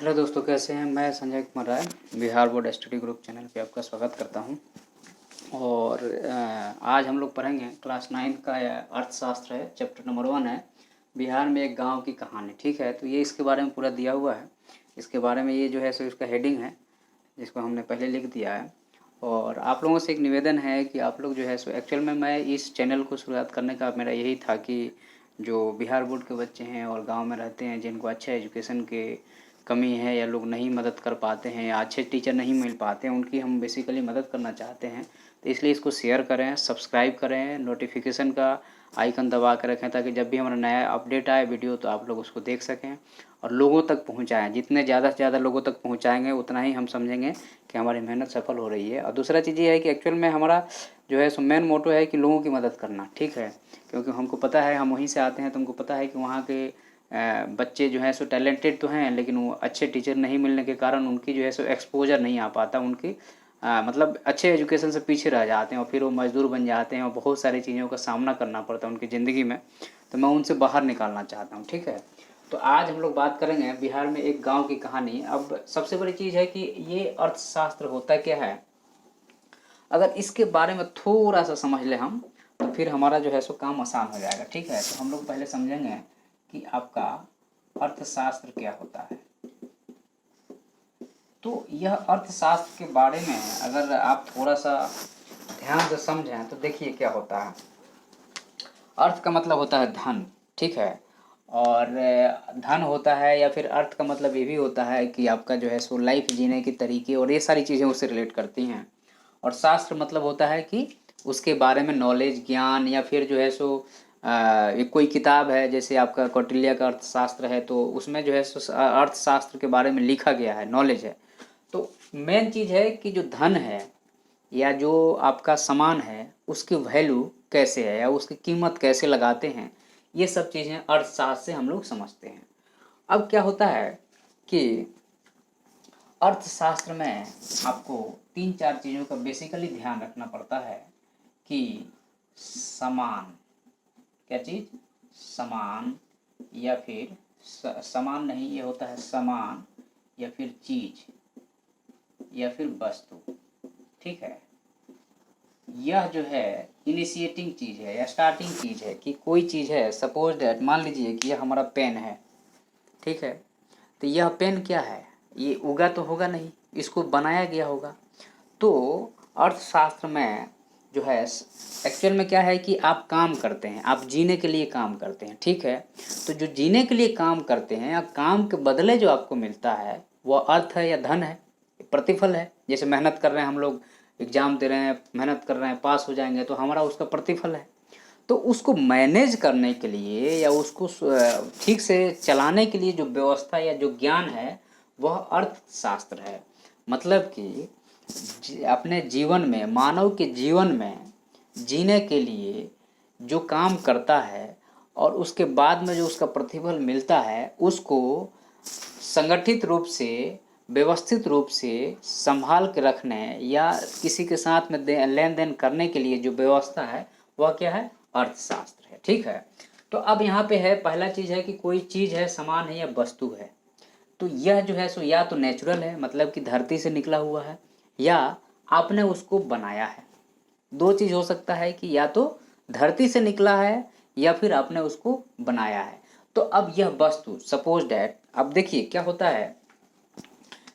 Hello दोस्तों, कैसे हैं। मैं Sanjay Kumar Rai Bihar board study group channel पे आपका स्वागत करता हूं। और आज हम लोग पढ़ेंगे क्लास 9 का अर्थशास्त्र है, चैप्टर नंबर 1 है बिहार में एक गांव की कहानी। ठीक है, तो ये इसके बारे में पूरा दिया हुआ है। इसके बारे में ये जो है सो इसका हेडिंग है, जिसको हमने पहले लिख दिया है। और आप लोगों से एक निवेदन है कि आप लोग जो है सो एक्चुअल में मैं इस चैनल को शुरुआत करने का मेरा यही था कि जो बिहार बोर्ड के बच्चे हैं और गांव में रहते हैं, जिनको अच्छा एजुकेशन के कमी है या लोग नहीं मदद कर पाते हैं या अच्छे टीचर नहीं मिल पाते हैं, उनकी हम बेसिकली मदद करना चाहते हैं। तो इसलिए इसको शेयर करें, सब्सक्राइब करें, नोटिफिकेशन का आइकन दबा कर रखें ताकि जब भी हमारा नया अपडेट आए वीडियो तो आप लोग उसको देख सकें और लोगों तक पहुंचाएं। जितने ज़्यादा से ज़्यादा लोगों तक पहुंचाएंगे उतना ही हम समझेंगे कि हमारी मेहनत सफल हो रही है। और दूसरा चीज़ ये है कि एक्चुअल में हमारा जो है सो मेन मोटो है कि लोगों की मदद करना। ठीक है, क्योंकि हमको पता है, हम वहीं से आते हैं, तो हमको पता है कि वहाँ के बच्चे जो हैं सो टैलेंटेड तो हैं, लेकिन वो अच्छे टीचर नहीं मिलने के कारण उनकी जो है सो एक्सपोजर नहीं आ पाता, उनकी मतलब अच्छे एजुकेशन से पीछे रह जाते हैं और फिर वो मजदूर बन जाते हैं और बहुत सारी चीज़ों का सामना करना पड़ता है उनकी ज़िंदगी में। तो मैं उनसे बाहर निकालना चाहता हूँ। ठीक है, तो आज हम लोग बात करेंगे बिहार में एक गाँव की कहानी। अब सबसे बड़ी चीज़ है कि ये अर्थशास्त्र होता क्या है। अगर इसके बारे में थोड़ा सा समझ ले हम, तो फिर हमारा जो है सो काम आसान हो जाएगा। ठीक है, तो हम लोग पहले समझेंगे कि आपका अर्थशास्त्र क्या होता है। तो यह अर्थशास्त्र के बारे में अगर आप थोड़ा सा ध्यान से समझें तो देखिए क्या होता है। अर्थ का मतलब होता है धन। ठीक है, और धन होता है या फिर अर्थ का मतलब ये भी होता है कि आपका जो है सो लाइफ जीने के तरीके और ये सारी चीज़ें उससे रिलेट करती हैं। और शास्त्र मतलब होता है कि उसके बारे में नॉलेज, ज्ञान, या फिर जो है सो एक कोई किताब है, जैसे आपका कौटिल्य का अर्थशास्त्र है, तो उसमें जो है सो अर्थशास्त्र के बारे में लिखा गया है, नॉलेज है। तो मेन चीज़ है कि जो धन है या जो आपका सामान है उसकी वैल्यू कैसे है या उसकी कीमत कैसे लगाते हैं, ये सब चीज़ें अर्थशास्त्र से हम लोग समझते हैं। अब क्या होता है कि अर्थशास्त्र में आपको 3-4 चीज़ों का बेसिकली ध्यान रखना पड़ता है कि समान, क्या चीज़, समान, या फिर समान नहीं, ये होता है समान, या फिर चीज़, या फिर वस्तु। ठीक है, यह जो है इनिशिएटिंग चीज़ है या स्टार्टिंग चीज़ है कि कोई चीज़ है। सपोज दैट, मान लीजिए कि यह हमारा पेन है। ठीक है, तो यह पेन क्या है, ये उगा तो होगा नहीं, इसको बनाया गया होगा। तो अर्थशास्त्र में जो है एक्चुअल में क्या है कि आप काम करते हैं, आप जीने के लिए काम करते हैं। ठीक है, तो जो जीने के लिए काम करते हैं या काम के बदले जो आपको मिलता है वह अर्थ है या धन है, प्रतिफल है। जैसे मेहनत कर रहे हैं हम लोग, एग्ज़ाम दे रहे हैं, मेहनत कर रहे हैं, पास हो जाएंगे तो हमारा उसका प्रतिफल है। तो उसको मैनेज करने के लिए या उसको ठीक से चलाने के लिए जो व्यवस्था या जो ज्ञान है वह अर्थशास्त्र है। मतलब कि अपने जीवन में, मानव के जीवन में जीने के लिए जो काम करता है और उसके बाद में जो उसका प्रतिफल मिलता है, उसको संगठित रूप से, व्यवस्थित रूप से संभाल के रखने या किसी के साथ में लेन देन करने के लिए जो व्यवस्था है वह क्या है, अर्थशास्त्र है। ठीक है, तो अब यहाँ पे है, पहला चीज़ है कि कोई चीज़ है, सामान है या वस्तु है। तो यह जो है सो या तो नेचुरल है, मतलब कि धरती से निकला हुआ है, या आपने उसको बनाया है। दो चीज़ हो सकता है कि या तो धरती से निकला है या फिर आपने उसको बनाया है। तो अब यह वस्तु, सपोज डैट, अब देखिए क्या होता है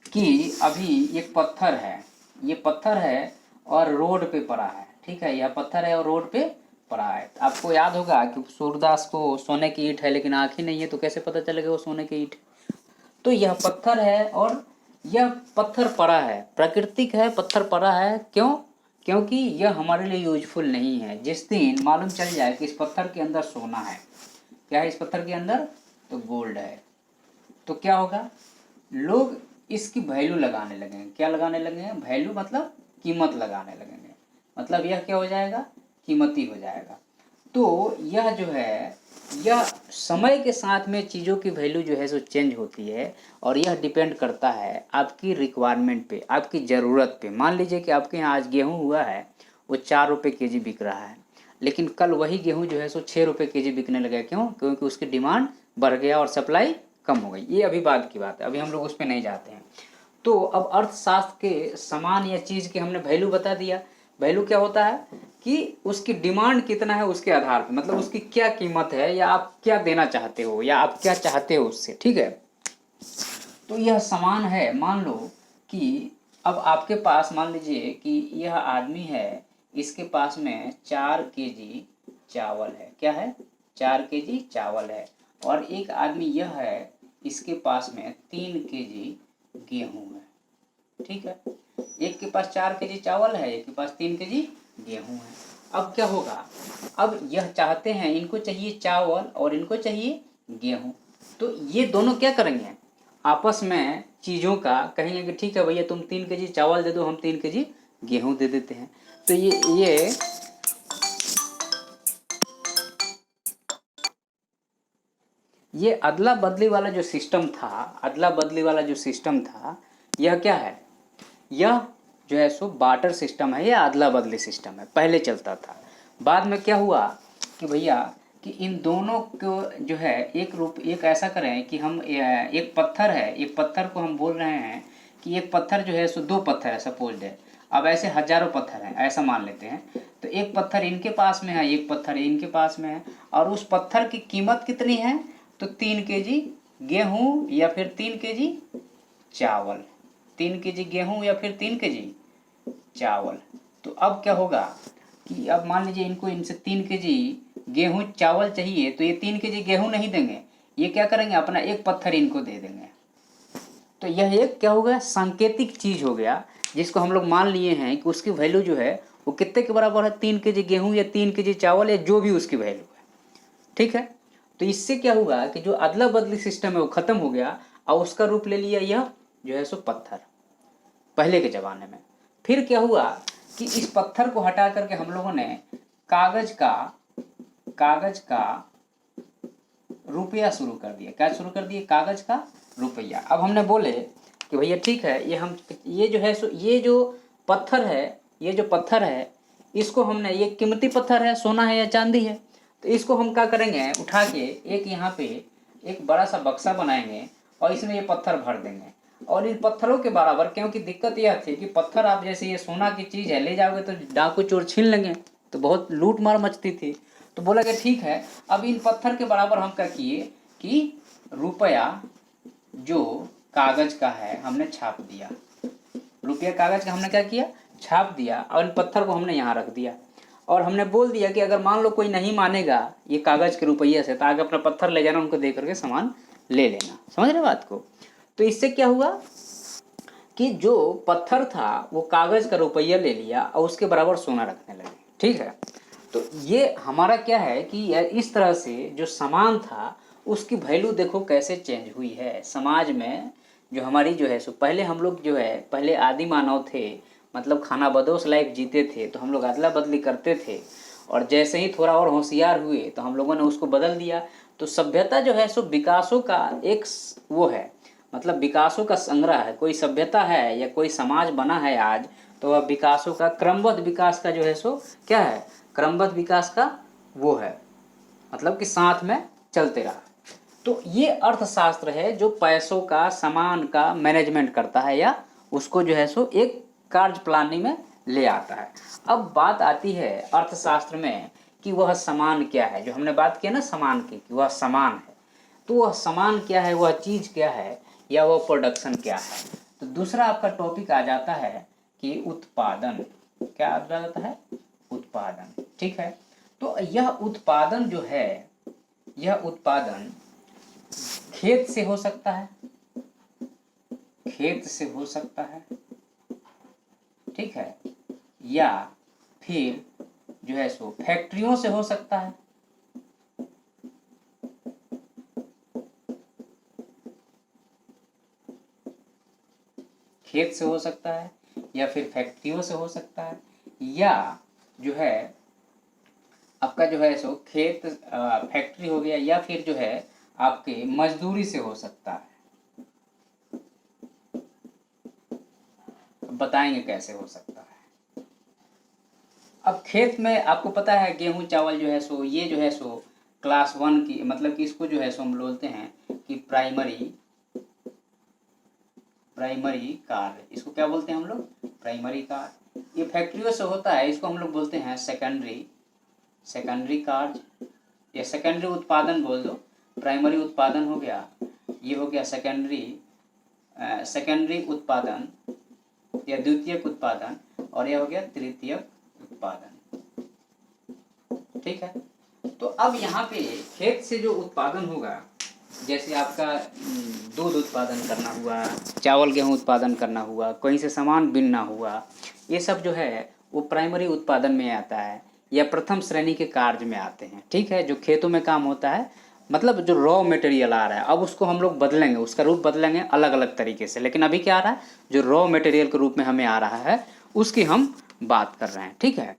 कि अभी एक पत्थर है, ये पत्थर है और रोड पे पड़ा है। ठीक है, यह पत्थर है और रोड पे पड़ा है। आपको याद होगा कि सूरदास को सोने की ईंट है लेकिन आँख ही नहीं है, तो कैसे पता चलेगा वो सोने की ईंट। तो यह पत्थर है और यह पत्थर पड़ा है, प्राकृतिक है, पत्थर पड़ा है। क्यों? क्योंकि यह हमारे लिए यूजफुल नहीं है। जिस दिन मालूम चल जाए कि इस पत्थर के अंदर सोना है, क्या है इस पत्थर के अंदर, तो गोल्ड है, तो क्या होगा, लोग इसकी वैल्यू लगाने लगेंगे। क्या लगाने लगेंगे, वैल्यू मतलब कीमत लगाने लगेंगे। मतलब यह क्या हो जाएगा, कीमती हो जाएगा। तो यह जो है, यह समय के साथ में चीज़ों की वैल्यू जो है सो चेंज होती है और यह डिपेंड करता है आपकी रिक्वायरमेंट पे, आपकी ज़रूरत पे। मान लीजिए कि आपके यहाँ आज गेहूँ हुआ है, वो 4 रुपये केजी बिक रहा है, लेकिन कल वही गेहूँ जो है सो 6 रुपये केजी बिकने लगा। क्यों? क्योंकि उसकी डिमांड बढ़ गया और सप्लाई कम हो गई। ये अभी बाद की बात है, अभी हम लोग उस पर नहीं जाते हैं। तो अब अर्थशास्त्र के सामान या चीज़ के हमने वैल्यू बता दिया। वैल्यू क्या होता है कि उसकी डिमांड कितना है उसके आधार पर, मतलब उसकी क्या कीमत है या आप क्या देना चाहते हो या आप क्या चाहते हो उससे, ठीक है। तो यह सामान है, मान लो कि अब आपके पास मान लीजिए कि यह आदमी है, इसके पास में 4 kg चावल है। क्या है? 4 kg चावल है। और एक आदमी यह है, इसके पास में 3 kg गेहूँ है, ठीक है। एक के पास 4 kg चावल है, एक के पास 3 kg गेहूँ है। अब क्या होगा, अब यह चाहते हैं, इनको चाहिए चावल और इनको चाहिए गेहूँ। तो ये दोनों क्या करेंगे, आपस में चीज़ों का कहेंगे कि ठीक है भैया तुम 3 kg चावल दे दो, हम 3 kg गेहूँ दे देते हैं। तो ये अदला बदली वाला जो सिस्टम था, अदला बदली वाला जो सिस्टम था, यह क्या है, यह जो है सो बार्टर सिस्टम है या अदला बदली सिस्टम है, पहले चलता था। बाद में क्या हुआ कि भैया कि इन दोनों को जो है एक ऐसा करें कि हम एक पत्थर है, एक पत्थर को हम बोल रहे हैं कि एक पत्थर जो है सो 2 पत्थर है सपोज है। अब ऐसे हजारों पत्थर हैं, ऐसा मान लेते हैं। तो एक पत्थर इनके पास में है, एक पत्थर इनके पास में है, और उस पत्थर की कीमत कितनी है, तो 3 kg गेहूँ या फिर 3 kg चावल, 3 kg गेहूँ या फिर 3 kg चावल। तो अब क्या होगा कि अब मान लीजिए इनको इनसे 3 kg गेहूँ चावल चाहिए, तो ये 3 kg गेहूँ नहीं देंगे, ये क्या करेंगे, अपना एक पत्थर इनको दे देंगे। तो यह एक क्या हो गया, सांकेतिक चीज हो गया, जिसको हम लोग मान लिए हैं कि उसकी वैल्यू जो है वो कितने के बराबर है, 3 kg गेहूँ या 3 kg चावल या जो भी उसकी वैल्यू है, ठीक है। तो इससे क्या हुआ कि जो अदला बदली सिस्टम है वो खत्म हो गया और उसका रूप ले लिया यह जो है सो पत्थर, पहले के ज़माने में। फिर क्या हुआ कि इस पत्थर को हटा करके हम लोगों ने कागज का रुपया शुरू कर दिया। क्या शुरू कर दिए, कागज का रुपया। अब हमने बोले कि भैया ठीक है, ये जो है सो ये जो पत्थर है, ये जो पत्थर है इसको हमने, ये कीमती पत्थर है, सोना है या चांदी है, तो इसको हम क्या करेंगे, उठा के एक यहाँ पे एक बड़ा सा बक्सा बनाएंगे और इसमें ये पत्थर भर देंगे। और इन पत्थरों के बराबर, क्योंकि दिक्कत यह थी कि पत्थर आप जैसे ये सोना की चीज़ है ले जाओगे तो डाकू चोर छीन लेंगे, तो बहुत लूट मार मचती थी। तो बोला कि ठीक है, अब इन पत्थर के बराबर हम क्या किए कि रुपया जो कागज का है हमने छाप दिया, रुपया कागज का हमने क्या किया, छाप दिया, और इन पत्थर को हमने यहाँ रख दिया। और हमने बोल दिया कि अगर मान लो कोई नहीं मानेगा ये कागज के रुपये से, तो आगे अपना पत्थर ले जाना, उनको दे करके सामान ले लेना। समझ रहे बात को। तो इससे क्या हुआ कि जो पत्थर था वो कागज का रुपया ले लिया और उसके बराबर सोना रखने लगे, ठीक है। तो ये हमारा क्या है कि इस तरह से जो सामान था उसकी वैल्यू देखो कैसे चेंज हुई है समाज में। जो हमारी जो है सो पहले हम लोग जो है, पहले आदि मानव थे, मतलब खाना बदोश लाइफ जीते थे, तो हम लोग अदला बदली करते थे, और जैसे ही थोड़ा और होशियार हुए तो हम लोगों ने उसको बदल दिया। तो सभ्यता जो है सो विकासों का एक वो है, मतलब विकासों का संग्रह है। कोई सभ्यता है या कोई समाज बना है आज, तो वह विकासों का, क्रमबद्ध विकास का जो है सो क्या है, क्रमबद्ध विकास का वो है, मतलब कि साथ में चलते रहा। तो ये अर्थशास्त्र है जो पैसों का, सामान का मैनेजमेंट करता है या उसको जो है सो एक कार्य प्रणाली में ले आता है। अब बात आती है अर्थशास्त्र में कि वह सामान क्या है, जो हमने बात किया ना सामान की, कि वह सामान है। तो वह सामान क्या है, वह चीज़ क्या है, या वह प्रोडक्शन क्या है। तो दूसरा आपका टॉपिक आ जाता है कि उत्पादन। क्या आ जाता है, उत्पादन, ठीक है। तो यह उत्पादन जो है, यह उत्पादन खेत से हो सकता है, खेत से हो सकता है, ठीक है, या फिर जो है सो फैक्ट्रियों से हो सकता है, खेत से हो सकता है, या फिर फैक्ट्रियों से हो सकता है, या जो है आपका जो है सो खेत फैक्ट्री हो गया, या फिर जो है आपके मजदूरी से हो सकता है। बताएंगे कैसे हो सकता है। अब खेत में आपको पता है गेहूं चावल जो है सो, ये जो है सो क्लास 1 की, मतलब कि इसको जो है सो हम बोलते हैं कि प्राइमरी कार्य। इसको क्या बोलते हैं हम लोग? प्राइमरी कार्य। ये फैक्ट्रियों से होता है, इसको हम लोग बोलते हैं सेकेंडरी कार्य या सेकेंडरी उत्पादन बोल दो। प्राइमरी उत्पादन हो गया, ये हो गया सेकेंडरी उत्पादन या द्वितीयक उत्पादन, और यह हो गया तृतीयक उत्पादन। ठीक है। तो अब यहाँ पे खेत से जो उत्पादन होगा, जैसे आपका दूध उत्पादन करना हुआ, चावल गेहूँ उत्पादन करना हुआ, कहीं से सामान बिनना हुआ, ये सब जो है वो प्राइमरी उत्पादन में आता है या प्रथम श्रेणी के कार्य में आते हैं। ठीक है। जो खेतों में काम होता है, मतलब जो रॉ मटेरियल आ रहा है, अब उसको हम लोग बदलेंगे, उसका रूप बदलेंगे अलग अलग तरीके से, लेकिन अभी क्या आ रहा है, जो रॉ मटेरियल के रूप में हमें आ रहा है उसकी हम बात कर रहे हैं। ठीक है।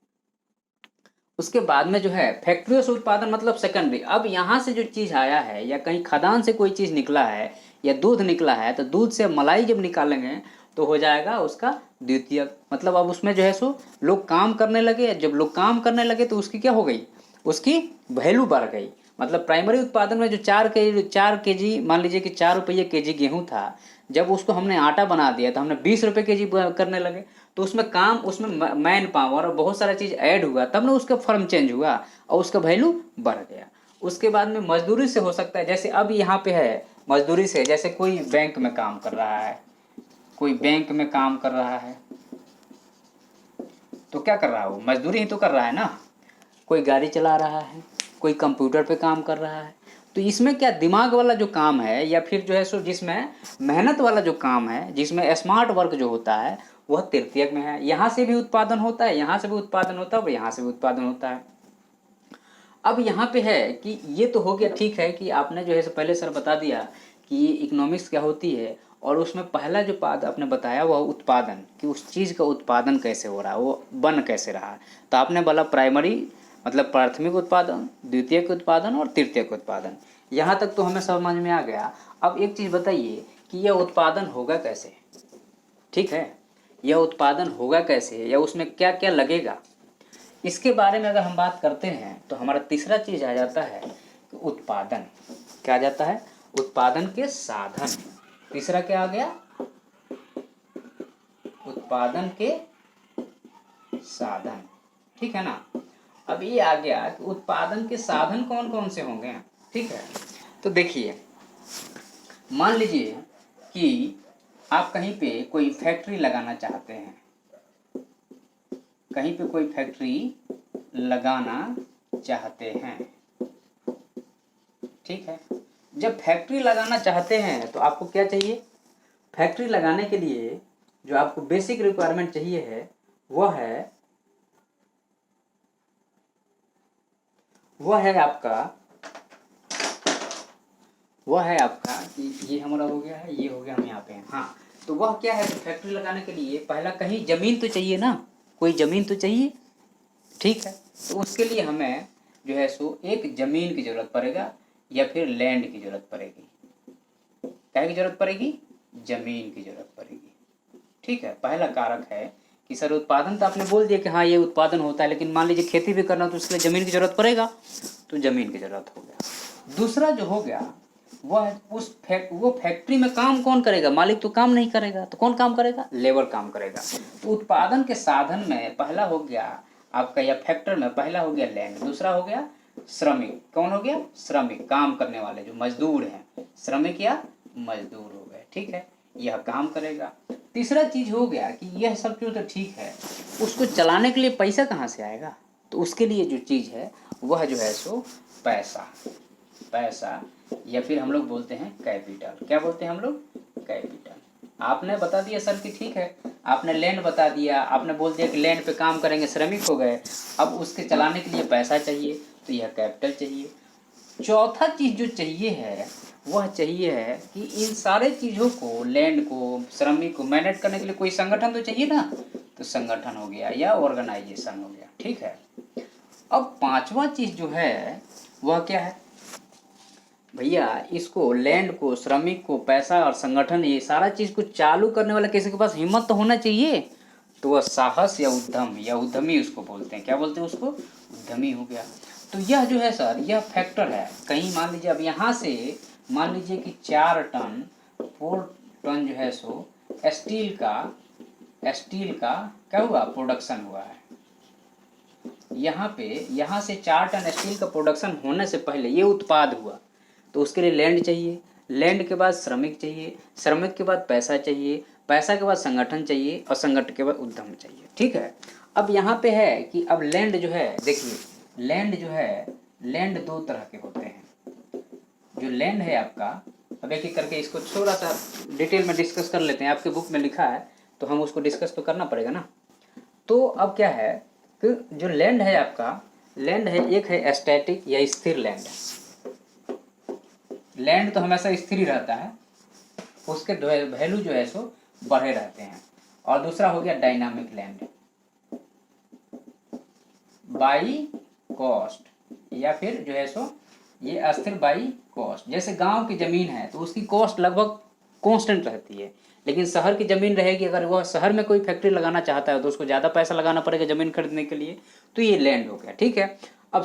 उसके बाद में जो है फैक्ट्रियों से उत्पादन मतलब सेकेंडरी। अब यहाँ से जो चीज़ आया है या कहीं खदान से कोई चीज़ निकला है या दूध निकला है, तो दूध से मलाई जब निकालेंगे तो हो जाएगा उसका द्वितीयक। मतलब अब उसमें जो है सो लोग काम करने लगे, जब लोग काम करने लगे तो उसकी क्या हो गई, उसकी वैल्यू बढ़ गई। मतलब प्राइमरी उत्पादन में जो 4 kg मान लीजिए कि 4 रुपये kg गेहूँ था, जब उसको हमने आटा बना दिया तो हमने 20 रुपये kg करने लगे, तो उसमें काम, उसमें मैन पावर और बहुत सारा चीज़ ऐड हुआ, तब ना उसका फॉर्म चेंज हुआ और उसका वैल्यू बढ़ गया। उसके बाद में मजदूरी से हो सकता है, जैसे अब यहाँ पे है मजदूरी से, जैसे कोई बैंक में काम कर रहा है, तो क्या कर रहा है, वो मजदूरी ही तो कर रहा है ना। कोई गाड़ी चला रहा है, कोई कंप्यूटर पे काम कर रहा है, तो इसमें क्या दिमाग वाला जो काम है या फिर जो है सो जिसमें मेहनत वाला जो काम है, जिसमें स्मार्ट वर्क जो होता है, वह तृतीयक में है। यहाँ से भी उत्पादन होता है, यहाँ से भी उत्पादन होता है और यहाँ से भी उत्पादन होता है। अब यहाँ पे है कि ये तो हो गया, ठीक है कि आपने जो है सो पहले सर बता दिया कि ये इकोनॉमिक्स क्या होती है, और उसमें पहला जो पाद आपने बताया वह उत्पादन, कि उस चीज़ का उत्पादन कैसे हो रहा है, वो बन कैसे रहा है। तो आपने बोला प्राइमरी मतलब प्राथमिक उत्पादन, द्वितीयक उत्पादन और तृतीयक उत्पादन। यहाँ तक तो हमें समझ में आ गया। अब एक चीज़ बताइए कि यह उत्पादन होगा कैसे। ठीक है, यह उत्पादन होगा कैसे या उसमें क्या क्या लगेगा, इसके बारे में अगर हम बात करते हैं तो हमारा तीसरा चीज़ आ जाता है कि उत्पादन। क्या आ जाता है? उत्पादन के साधन। तीसरा क्या आ गया? उत्पादन के साधन। ठीक है ना। अब ये आ गया कि उत्पादन के साधन कौन कौन से होंगे। ठीक है, तो देखिए मान लीजिए कि आप कहीं पे कोई फैक्ट्री लगाना चाहते हैं, कहीं पे कोई फैक्ट्री लगाना चाहते हैं। ठीक है, जब फैक्ट्री लगाना चाहते हैं तो आपको क्या चाहिए? फैक्ट्री लगाने के लिए जो आपको बेसिक रिक्वायरमेंट चाहिए है वह है आपका ये हमारा हो गया है, ये हो गया, हम यहाँ पे हैं। हाँ, तो वह क्या है? तो फैक्ट्री लगाने के लिए पहला कहीं ज़मीन तो चाहिए ना, कोई ज़मीन तो चाहिए। ठीक है, तो उसके लिए हमें जो है सो एक ज़मीन की ज़रूरत पड़ेगा या फिर लैंड की ज़रूरत पड़ेगी। क्या की ज़रूरत पड़ेगी? ज़मीन की ज़रूरत पड़ेगी। ठीक है, पहला कारक है कि सर उत्पादन तो आपने बोल दिया कि हाँ ये उत्पादन होता है, लेकिन मान लीजिए खेती भी करना तो उसके लिए ज़मीन की ज़रूरत पड़ेगा, तो ज़मीन की ज़रूरत हो गया। दूसरा जो हो गया वह वो फैक्ट्री में काम कौन करेगा? मालिक तो काम नहीं करेगा, तो कौन काम करेगा? लेबर काम करेगा। तो उत्पादन के साधन में पहला हो गया आपका, या फैक्टर में पहला हो गया लैंड, दूसरा हो गया श्रमिक। कौन हो गया? श्रमिक, काम करने वाले जो मजदूर हैं, श्रमिक या मजदूर हो गए। ठीक है, यह काम करेगा। तीसरा चीज हो गया कि यह सब जो तो ठीक है, उसको चलाने के लिए पैसा कहाँ से आएगा? तो उसके लिए जो चीज़ है वह जो है सो पैसा या फिर हम लोग बोलते हैं कैपिटल। क्या बोलते हैं हम लोग? कैपिटल। आपने बता दिया सर कि ठीक है, आपने लैंड बता दिया, आपने बोल दिया कि लैंड पे काम करेंगे, श्रमिक हो गए, अब उसके चलाने के लिए पैसा चाहिए, तो यह कैपिटल चाहिए। चौथा चीज़ जो चाहिए है वह चाहिए है कि इन सारे चीज़ों को, लैंड को, श्रमिक को मैनेज करने के लिए कोई संगठन तो चाहिए ना, तो संगठन हो गया या ऑर्गेनाइजेशन हो गया। ठीक है, अब पांचवा चीज़ जो है वह क्या है भैया? इसको, लैंड को, श्रमिक को, पैसा और संगठन, ये सारा चीज़ को चालू करने वाला किसी के पास हिम्मत तो होना चाहिए, तो वह साहस या उद्यम या उद्यमी उसको बोलते हैं। क्या बोलते हैं उसको? उद्यमी हो गया। तो तो यह जो है सर, यह फैक्टर है। कहीं मान लीजिए अब यहाँ से मान लीजिए कि 4 टन 4 टन जो है सो स्टील का क्या हुआ, प्रोडक्शन हुआ है। यहाँ से 4 टन स्टील का प्रोडक्शन होने से पहले ये उत्पाद हुआ, तो उसके लिए लैंड चाहिए, लैंड के बाद श्रमिक चाहिए, श्रमिक के बाद पैसा चाहिए, पैसा के बाद संगठन चाहिए, और संगठन के बाद उद्यम चाहिए। ठीक है। अब यहाँ पे है कि अब लैंड जो है, देखिए लैंड जो है, लैंड 2 तरह के होते हैं। जो लैंड है आपका, अब एक एक करके इसको थोड़ा सा डिटेल में डिस्कस कर लेते हैं। आपके बुक में लिखा है तो हम उसको डिस्कस तो करना पड़ेगा ना। तो अब क्या है कि जो लैंड है आपका, लैंड है, एक है स्टैटिक या स्थिर लैंड। लैंड तो हमेशा स्थिर ही रहता है, उसके वैल्यू जो है सो बढ़े रहते हैं। और दूसरा हो गया डायनामिक लैंड, बाई कॉस्ट, या फिर जो है सो ये अस्थिर बाई कॉस्ट। जैसे गांव की ज़मीन है तो उसकी कॉस्ट लगभग कांस्टेंट रहती है, लेकिन शहर की ज़मीन रहेगी, अगर वह शहर में कोई फैक्ट्री लगाना चाहता है तो उसको ज़्यादा पैसा लगाना पड़ेगा ज़मीन खरीदने के लिए। तो ये लैंड हो गया। ठीक है। अब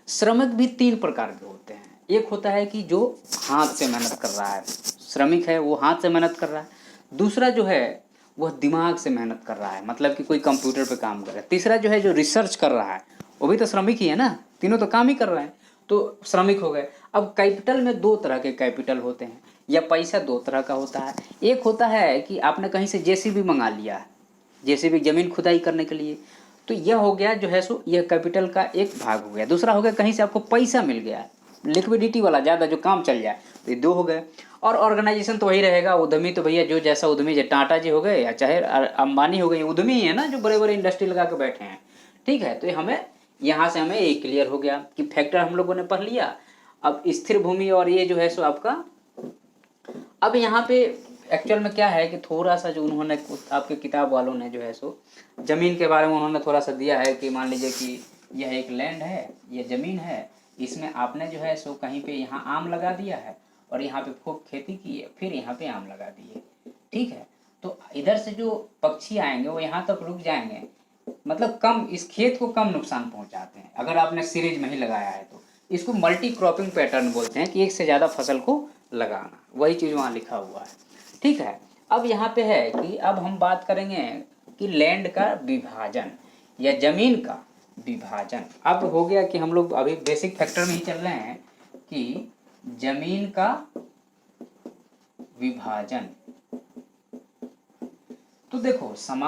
श्रमिक भी 3 प्रकार के होते हैं। एक होता है कि जो हाथ से मेहनत कर रहा है, श्रमिक है वो हाथ से मेहनत कर रहा है। दूसरा जो है वह दिमाग से मेहनत कर रहा है, मतलब कि कोई कंप्यूटर पे काम कर रहा है। तीसरा जो है जो रिसर्च कर रहा है, वो भी तो श्रमिक ही है ना, तीनों तो काम ही कर रहे हैं, तो श्रमिक हो गए। अब कैपिटल में 2 तरह के कैपिटल होते हैं, या पैसा 2 तरह का होता है। एक होता है कि आपने कहीं से जेसीबी मंगा लिया है, जेसीबी ज़मीन खुदाई करने के लिए, तो यह हो गया जो है सो यह कैपिटल का एक भाग हो गया। दूसरा हो गया कहीं से आपको पैसा मिल गया, लिक्विडिटी वाला ज़्यादा जो काम चल जाए, तो ये 2 हो गए। और ऑर्गेनाइजेशन तो वही रहेगा, उद्यमी तो भैया जो जैसा उद्यमी, जो टाटा जी हो गए या चाहे अंबानी हो गए, उद्यमी ही है ना, जो बड़े बड़े इंडस्ट्री लगा के बैठे हैं। ठीक है। तो ये हमें यहाँ से हमें एक क्लियर हो गया कि फैक्टर हम लोगों ने पढ़ लिया। अब स्थिर भूमि और ये जो है सो आपका, अब यहाँ पे एक्चुअल में क्या है कि थोड़ा सा जो उन्होंने आपके किताब वालों ने जो है सो ज़मीन के बारे में उन्होंने थोड़ा सा दिया है कि मान लीजिए कि यह एक लैंड है, यह ज़मीन है, इसमें आपने जो है सो कहीं पे यहाँ आम लगा दिया है और यहाँ पे खूब खेती की है, फिर यहाँ पे आम लगा दिए। ठीक है। तो इधर से जो पक्षी आएंगे वो यहाँ तक रुक जाएंगे, मतलब कम, इस खेत को कम नुकसान पहुँचाते हैं अगर आपने सीरीज में ही लगाया है तो। इसको मल्टी क्रॉपिंग पैटर्न बोलते हैं कि एक से ज़्यादा फसल को लगाना, वही चीज़ वहाँ लिखा हुआ है। ठीक है। अब यहाँ पे है कि अब हम बात करेंगे कि लैंड का विभाजन या ज़मीन का विभाजन। अब हो गया कि हम लोग अभी बेसिक फैक्टर में ही चल रहे हैं कि ज़मीन का विभाजन। तो देखो समान